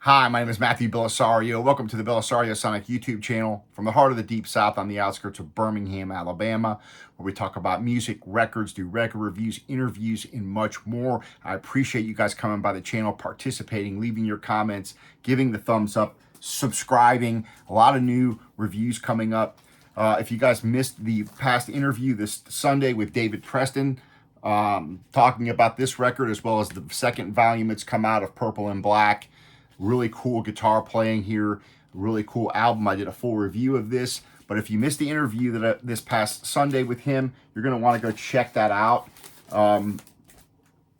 Hi, my name is Matthew Bellisario. Welcome to the BellisarioSonic YouTube channel from the heart of the Deep South on the outskirts of Birmingham, Alabama, where we talk about music, records, do record reviews, interviews, and much more. I appreciate you guys coming by the channel, participating, leaving your comments, giving the thumbs up, subscribing. A lot of new reviews coming up. If you guys missed the past interview this Sunday with David Preston, talking about this record as well as the second volume that's come out of Purple and Black. Really cool guitar playing here. Really cool album. I did a full review of this. But if you missed the interview that this past Sunday with him, you're going to want to go check that out.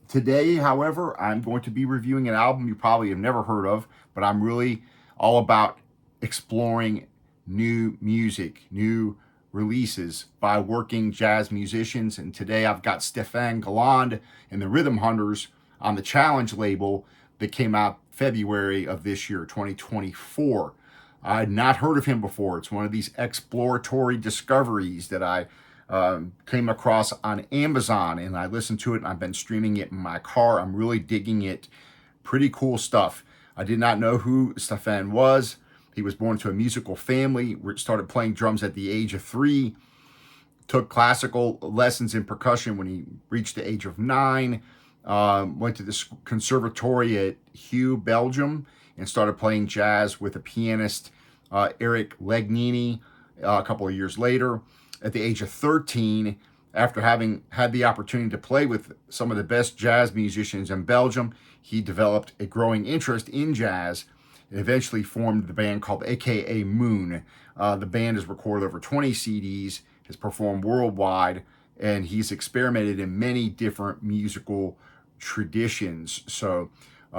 Today, however, I'm going to be reviewing an album you probably have never heard of, but I'm really all about exploring new music, new releases by working jazz musicians. And today I've got Stéphane Galland and the Rhythm Hunters on the Challange label that came out February of this year, 2024. I had not heard of him before. It's one of these exploratory discoveries that I came across on Amazon, and I listened to it, and I've been streaming it in my car. I'm really digging it. Pretty cool stuff. I did not know who Stéphane was. He was born to a musical family, started playing drums at the age of 3, took classical lessons in percussion when he reached the age of 9, went to the conservatory at Belgium, and started playing jazz with a pianist, Eric Legnini, a couple of years later. At the age of 13, after having had the opportunity to play with some of the best jazz musicians in Belgium, he developed a growing interest in jazz and eventually formed the band called AKA Moon. The band has recorded over 20 CDs, has performed worldwide, and he's experimented in many different musical traditions. So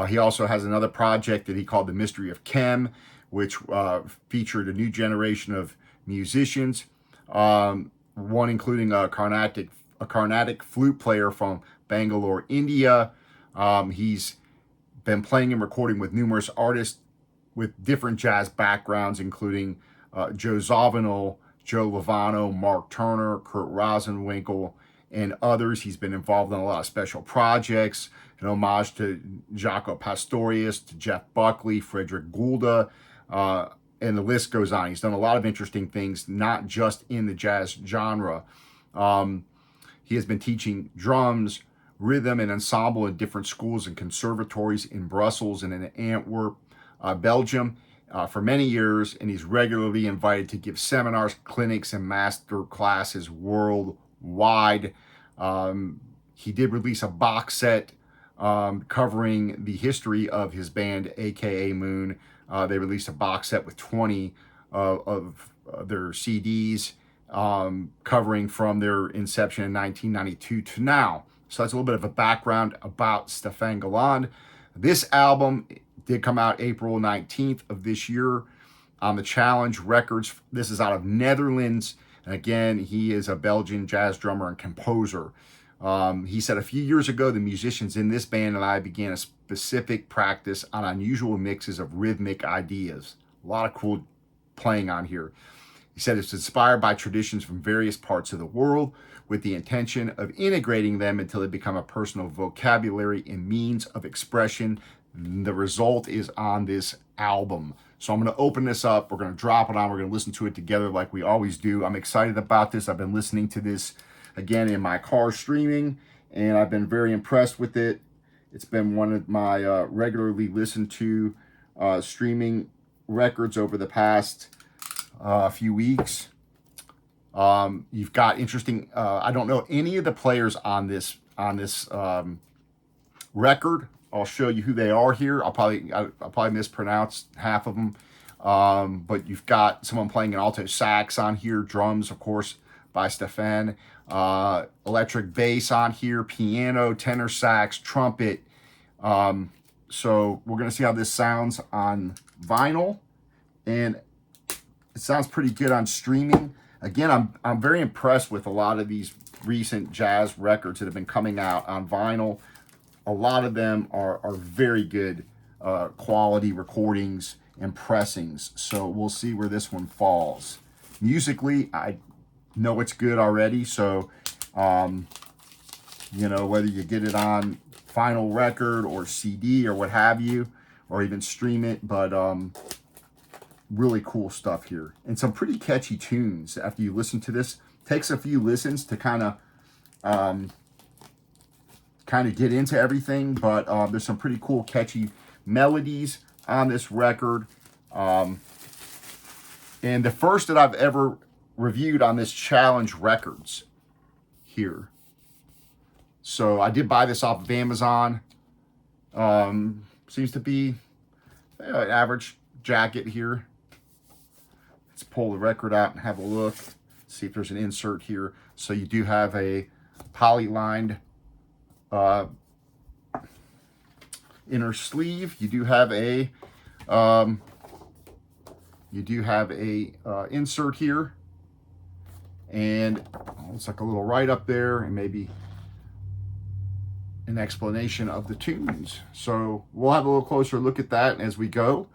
he also has another project that he called The Mystery of Chem, which featured a new generation of musicians, one including a Carnatic flute player from Bangalore, India. He's been playing and recording with numerous artists with different jazz backgrounds, including Joe Zawinul, Joe Lovano, Mark Turner, Kurt Rosenwinkel, and others. He's been involved in a lot of special projects, an homage to Jaco Pastorius, to Jeff Buckley, Frederick Goulda, and the list goes on. He's done a lot of interesting things, not just in the jazz genre. He has been teaching drums, rhythm, and ensemble in different schools and conservatories in Brussels and in Antwerp, Belgium, for many years, and he's regularly invited to give seminars, clinics, and master classes worldwide. He did release a box set covering the history of his band, AKA Moon. They released a box set with 20 of their CDs covering from their inception in 1992 to now. So that's a little bit of a background about Stéphane Galland. This album did come out April 19th of this year on the Challange Records. This is out of Netherlands. And again, he is a Belgian jazz drummer and composer. He said, a few years ago, the musicians in this band and I began a specific practice on unusual mixes of rhythmic ideas. A lot of cool playing on here. He said it's inspired by traditions from various parts of the world with the intention of integrating them until they become a personal vocabulary and means of expression. The result is on this album. So I'm going to open this up. We're going to drop it on. We're going to listen to it together like we always do. I'm excited about this. I've been listening to this again in my car streaming, and I've been very impressed with it. It's been one of my regularly listened to streaming records over the past few weeks. You've got interesting, I don't know any of the players on this record. I'll show you who they are here. I'll probably mispronounce half of them. But you've got someone playing an alto sax on here, drums, of course, by Stéphane, electric bass on here, piano, tenor sax, trumpet. So we're going to see how this sounds on vinyl, and it sounds pretty good on streaming. Again, I'm very impressed with a lot of these recent jazz records that have been coming out on vinyl. A lot of them are very good quality recordings and pressings. So we'll see where this one falls. Musically, I know it's good already. So, you know, whether you get it on vinyl record or CD or what have you, or even stream it. But really cool stuff here, and some pretty catchy tunes. After you listen to this, takes a few listens to kind of get into everything, but there's some pretty cool catchy melodies on this record. And the first that I've ever reviewed on this Challange Records here. So I did buy this off of Amazon. Seems to be an average jacket here. Let's pull the record out and have a look. See if there's an insert here. So you do have a poly-lined inner sleeve. You do have a insert here, and looks like a little write up there, and maybe an explanation of the tunes. So we'll have a little closer look at that as we go.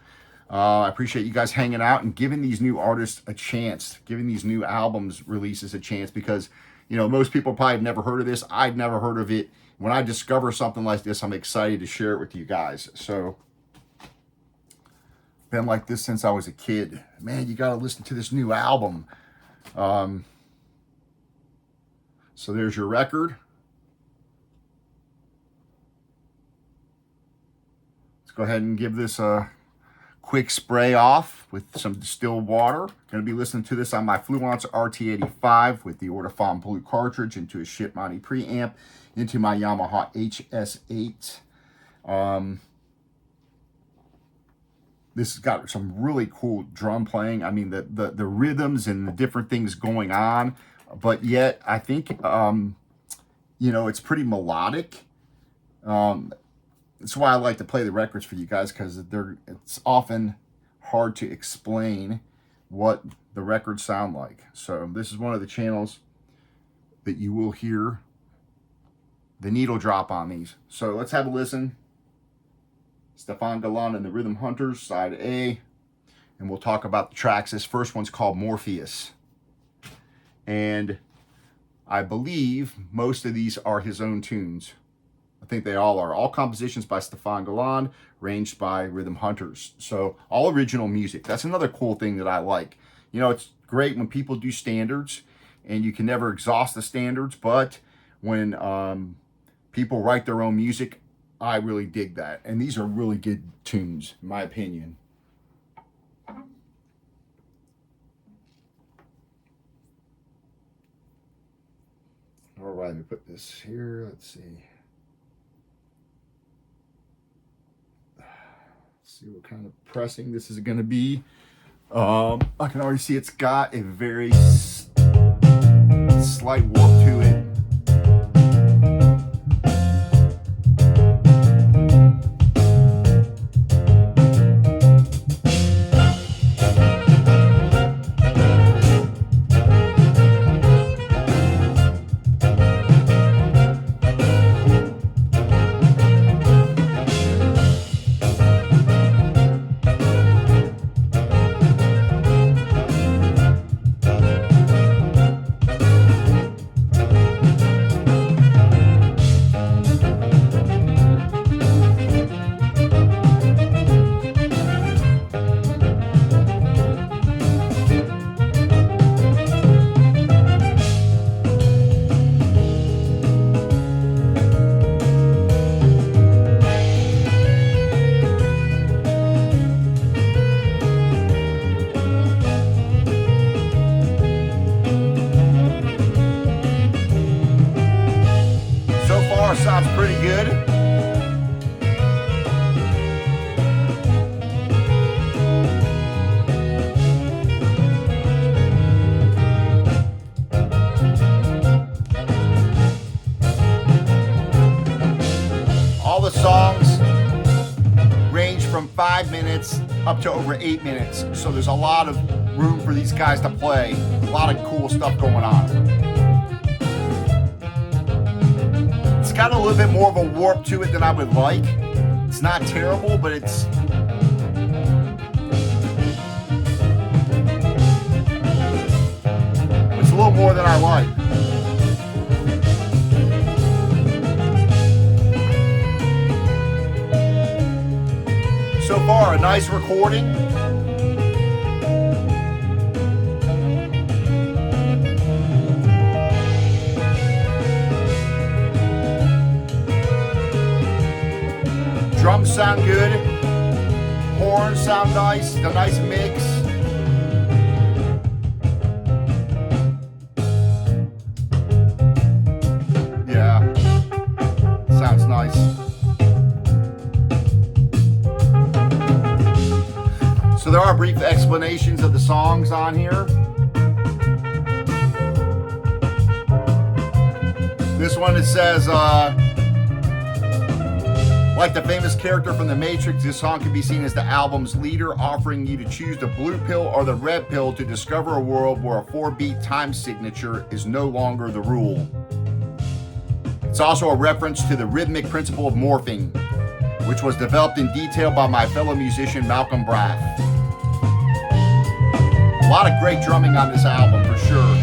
I appreciate you guys hanging out and giving these new artists a chance, giving these new albums releases a chance, because, you know, most people probably have never heard of this. I'd never heard of it. When I discover something like this, I'm excited to share it with you guys. So, been like this since I was a kid. Man, you got to listen to this new album. So there's your record. Let's go ahead and give this a quick spray off with some distilled water. Going to be listening to this on my Fluence RT85 with the Ortofon Blue cartridge into a Ship Monty preamp into my Yamaha HS8. This has got some really cool drum playing. I mean, the rhythms and the different things going on, but yet I think, you know, it's pretty melodic. That's why I like to play the records for you guys, because it's often hard to explain what the records sound like. So this is one of the channels that you will hear the needle drop on these. So let's have a listen. Stéphane Galland and the Rhythm Hunters, side A, and we'll talk about the tracks. This first one's called Morpheus, and I believe most of these are his own tunes. I think they all are. All compositions by Stéphane Galland, arranged by Rhythm Hunters. So all original music. That's another cool thing that I like. You know, it's great when people do standards, and you can never exhaust the standards, but when people write their own music, I really dig that. And these are really good tunes, in my opinion. All right, let me put this here. Let's see. See what kind of pressing this is going to be. I can already see it's got a very slight warp to it. Sounds pretty good. All the songs range from 5 minutes up to over 8 minutes. So there's a lot of room for these guys to play. A lot of cool stuff going on. It's got a little bit more of a warp to it than I would like. It's not terrible, but it's a little more than I like. So So far, a nice recording. Drums sound good. Horns sound nice. A nice mix. Yeah. Sounds nice. So there are brief explanations of the songs on here. This one, it says, like the famous character from The Matrix, this song can be seen as the album's leader, offering you to choose the blue pill or the red pill to discover a world where a 4-beat time signature is no longer the rule. It's also a reference to the rhythmic principle of morphing, which was developed in detail by my fellow musician Malcolm Braff. A lot of great drumming on this album for sure.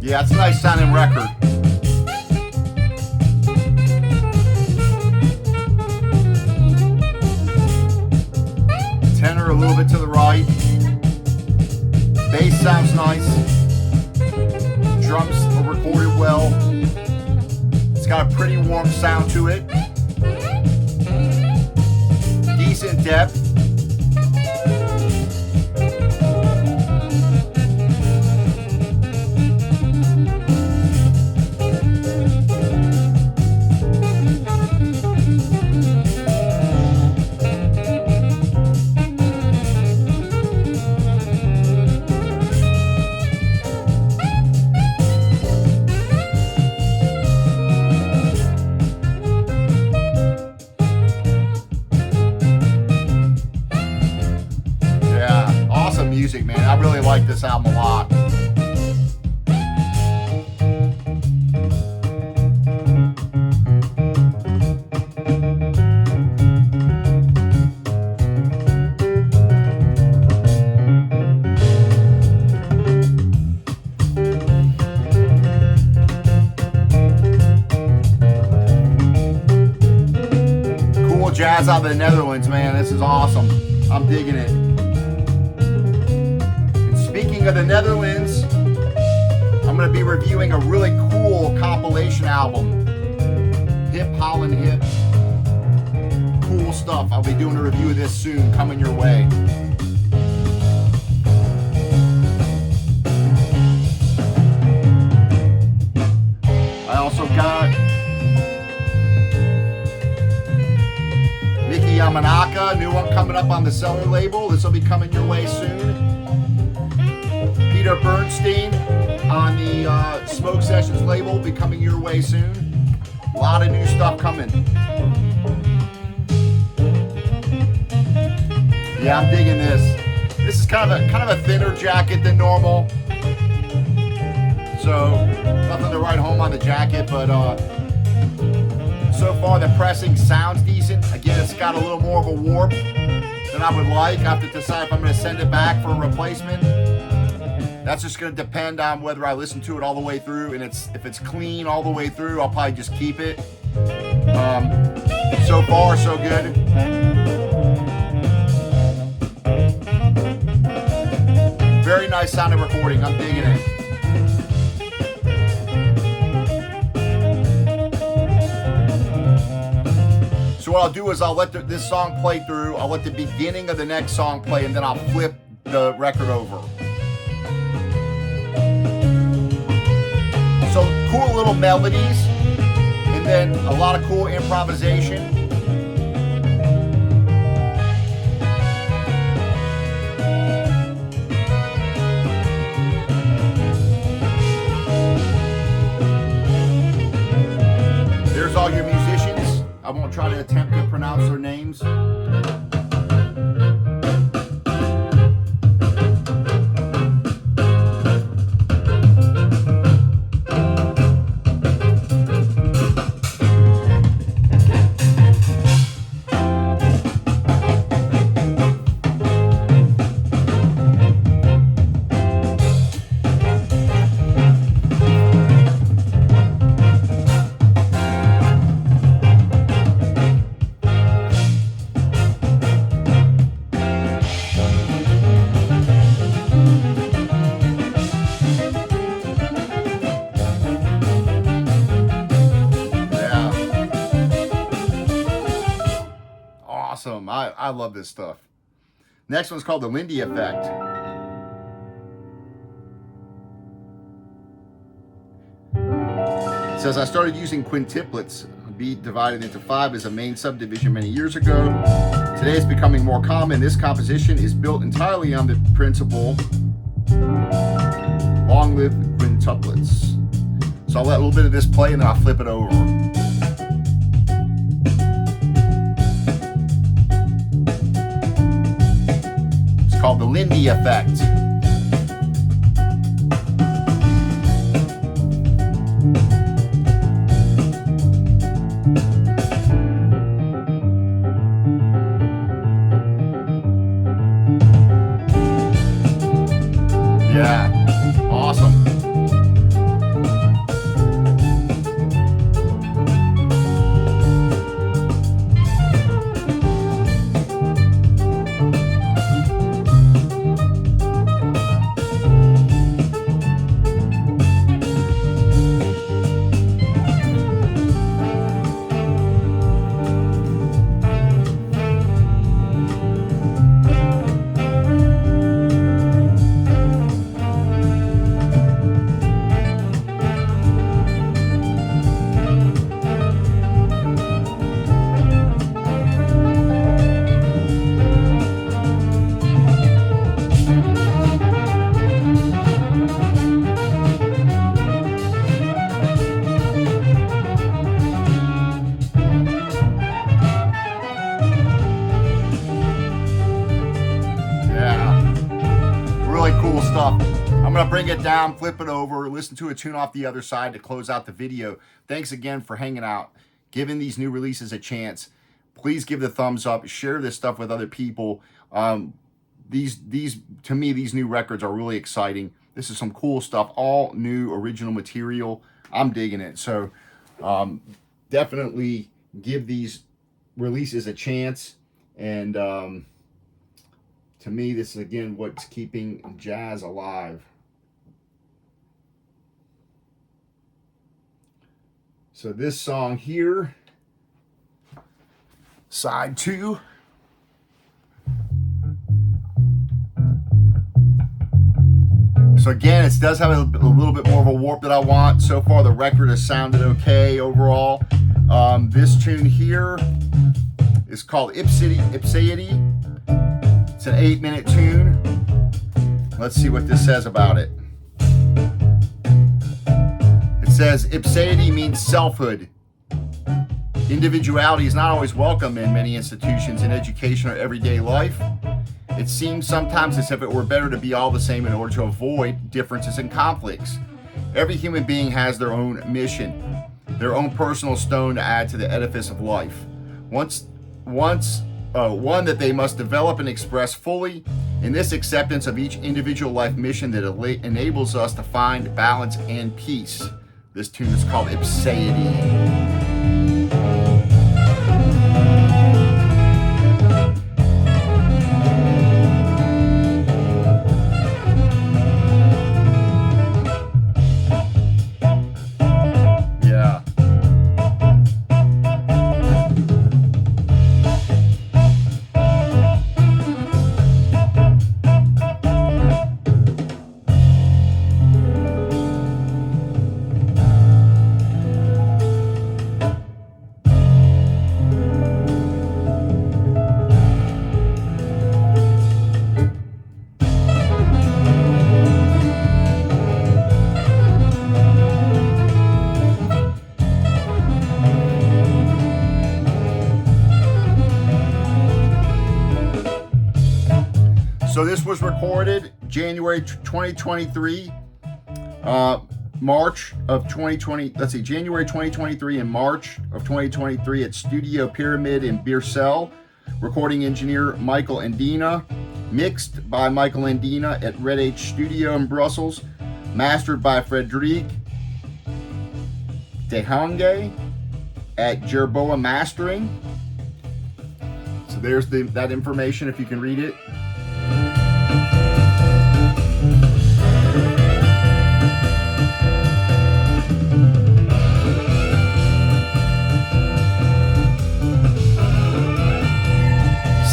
Yeah, it's a nice sounding record. Tenor a little bit to the right. Bass sounds nice. Drums are recorded well. It's got a pretty warm sound to it. Decent depth. Music, man. I really like this album a lot. Cool jazz out of the Netherlands, man. This is awesome. I'm digging it. Speaking of the Netherlands, I'm going to be reviewing a really cool compilation album. Hip Holland Hip. Cool stuff. I'll be doing a review of this soon, coming your way. I also got Mickey Yamanaka, new one coming up on the Cellar label. This will be coming your way soon. Peter Bernstein on the Smoke Sessions label will be coming your way soon. A lot of new stuff coming. Yeah, I'm digging this. This is kind of a thinner jacket than normal, so nothing to write home on the jacket. But so far the pressing sounds decent. Again, it's got a little more of a warp than I would like. I have to decide if I'm going to send it back for a replacement. That's just going to depend on whether I listen to it all the way through, and if it's clean all the way through, I'll probably just keep it. So far, so good. Very nice sounding recording. I'm digging it. So what I'll do is I'll let this song play through. I'll let the beginning of the next song play, and then I'll flip the record over. So cool little melodies, and then a lot of cool improvisation. I'll try to attempt to pronounce their names. Awesome. I love this stuff. Next one's called the Lindy Effect. It says, I started using quintuplets, a beat divided into 5 as a main subdivision many years ago. Today it's becoming more common. This composition is built entirely on the principle long live quintuplets. So I'll let a little bit of this play and then I'll flip it over. Called the Lindy Effect. Yeah, awesome. Cool stuff. I'm going to bring it down, flip it over, listen to a tune off the other side to close out the video. Thanks again for hanging out, giving these new releases a chance. Please give the thumbs up, share this stuff with other people. To me, these new records are really exciting. This is some cool stuff, all new original material. I'm digging it. So definitely give these releases a chance. And to me, this is, again, what's keeping jazz alive. So this song here, side 2. So again, it does have a little bit more of a warp that I want. So far, the record has sounded okay overall. This tune here is called Ipsaiety. It's an 8-minute tune. Let's see what this says about it. It says, Ipsaiety means selfhood. Individuality is not always welcome in many institutions in education or everyday life. It seems sometimes as if it were better to be all the same in order to avoid differences and conflicts. Every human being has their own mission, their own personal stone to add to the edifice of life. One that they must develop and express fully. In this acceptance of each individual life mission that enables us to find balance and peace. This tune is called Ipsaiety. So this was recorded January 2023, March of 2020. Let's see, January 2023 and March of 2023 at Studio Pyramid in Beersel. Recording engineer Michael Andina. Mixed by Michael Andina at Red H Studio in Brussels. Mastered by Frederic De Hange at Jerboa Mastering. So there's that information if you can read it.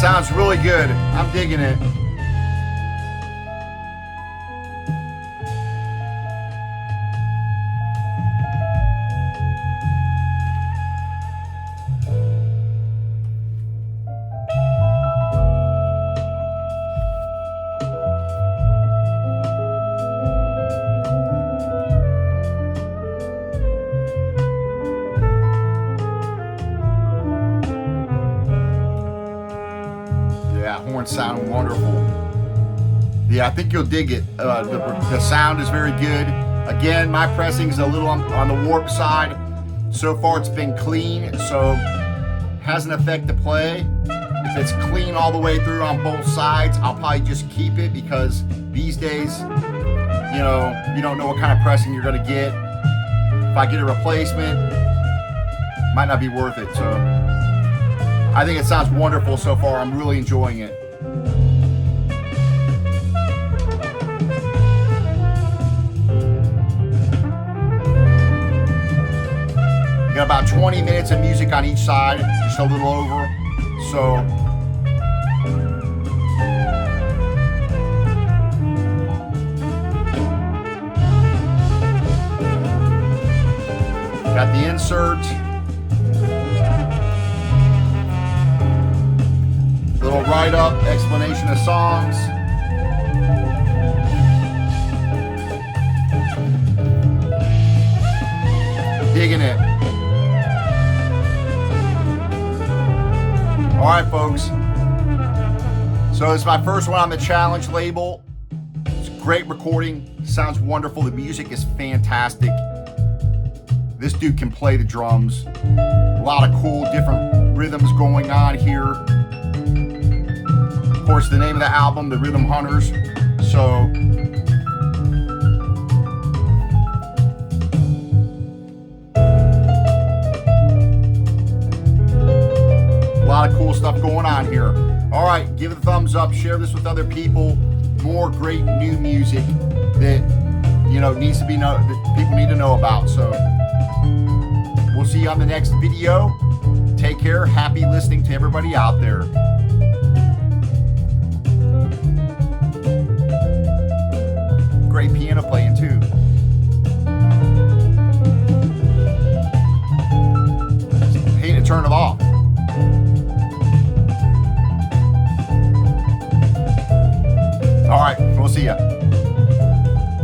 Sounds really good. I'm digging it. Horns sound wonderful. Yeah, I think you'll dig it. The sound is very good. Again, my pressing's a little on the warp side. So far it's been clean, so has an effect to play. If it's clean all the way through on both sides, I'll probably just keep it, because these days, you know, you don't know what kind of pressing you're gonna get. If I get a replacement, might not be worth it. So I think it sounds wonderful so far. I'm really enjoying it. Got about 20 minutes of music on each side, just a little over. So got the insert, little write-up, explanation of songs. Digging it. All right, folks. So it's my first one on the Challange label. It's a great recording. Sounds wonderful. The music is fantastic. This dude can play the drums. A lot of cool different rhythms going on here. Of course, the name of the album, The Rhythm Hunters. So a lot of cool stuff going on here. All right, give it a thumbs up, share this with other people. More great new music that, you know, needs to be that people need to know about. So we'll see you on the next video. Take care. Happy listening to everybody out there. Great piano playing too. Hate to turn it off. All right, we'll see ya.